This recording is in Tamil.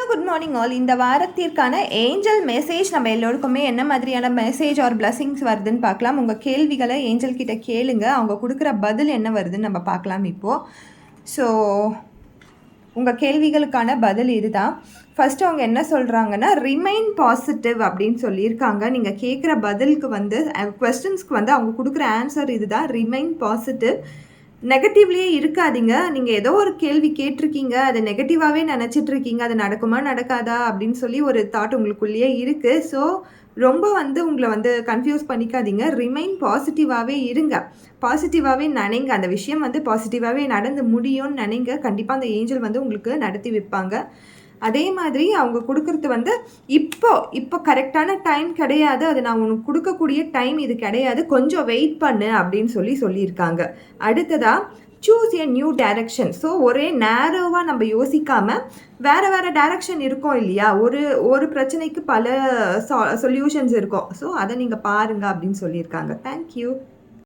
Good morning all. இந்த வாரத்திற்கான ஏஞ்சல் மெசேஜ் நம்ம எல்லோருக்குமே என்ன மாதிரியான மெசேஜ் ஆர் பிளஸிங்ஸ் வருதுன்னு பார்க்கலாம். உங்கள் கேள்விகளை ஏஞ்சல் கிட்ட கேளுங்க, அவங்க கொடுக்குற பதில் என்ன வருதுன்னு நம்ம பார்க்கலாம் இப்போது. ஸோ உங்கள் கேள்விகளுக்கான பதில் இதுதான். ஃபஸ்ட்டு அவங்க என்ன சொல்கிறாங்கன்னா, ரிமைன் பாசிட்டிவ் அப்படின்னு சொல்லியிருக்காங்க. நீங்கள் கேட்குற பதிலுக்கு வந்து கொஸ்டின்ஸ்க்கு வந்து அவங்க கொடுக்குற ஆன்சர் இதுதான், ரிமைன் பாசிட்டிவ். நெகட்டிவ்லேயே இருக்காதீங்க. நீங்கள் ஏதோ ஒரு கேள்வி கேட்டிருக்கீங்க, அது நெகட்டிவாகவே நினச்சிட்ருக்கீங்க, அது நடக்குமா நடக்காதா அப்படின்னு சொல்லி ஒரு தாட் உங்களுக்குள்ளேயே இருக்குது. ஸோ ரொம்ப வந்து உங்களை வந்து கன்ஃபியூஸ் பண்ணிக்காதீங்க. ரிமைன் பாசிட்டிவாகவே இருங்க, பாசிட்டிவாகவே நினைங்க. அந்த விஷயம் வந்து பாசிட்டிவாகவே நடந்து முடியும்னு நினைங்க. கண்டிப்பாக அந்த ஏஞ்சல் வந்து உங்களுக்கு நடத்தி வைப்பாங்க. அதே மாதிரி அவங்க கொடுக்குறது வந்து இப்போ கரெக்டான டைம் கிடையாது, அது நான் உனக்கு கொடுக்கக்கூடிய டைம் இது கிடையாது, கொஞ்சம் வெயிட் பண்ணு அப்படின்னு சொல்லியிருக்காங்க. அடுத்ததாக choose a new direction. So ஒரே நேரோவாக நம்ம யோசிக்காமல் வேறு வேறு டைரக்ஷன் இருக்கும் இல்லையா, ஒரு பிரச்சனைக்கு பல சொல்யூஷன்ஸ் இருக்கும். ஸோ அதை நீங்கள் பாருங்கள் அப்படின்னு சொல்லியிருக்காங்க. தேங்க்யூ.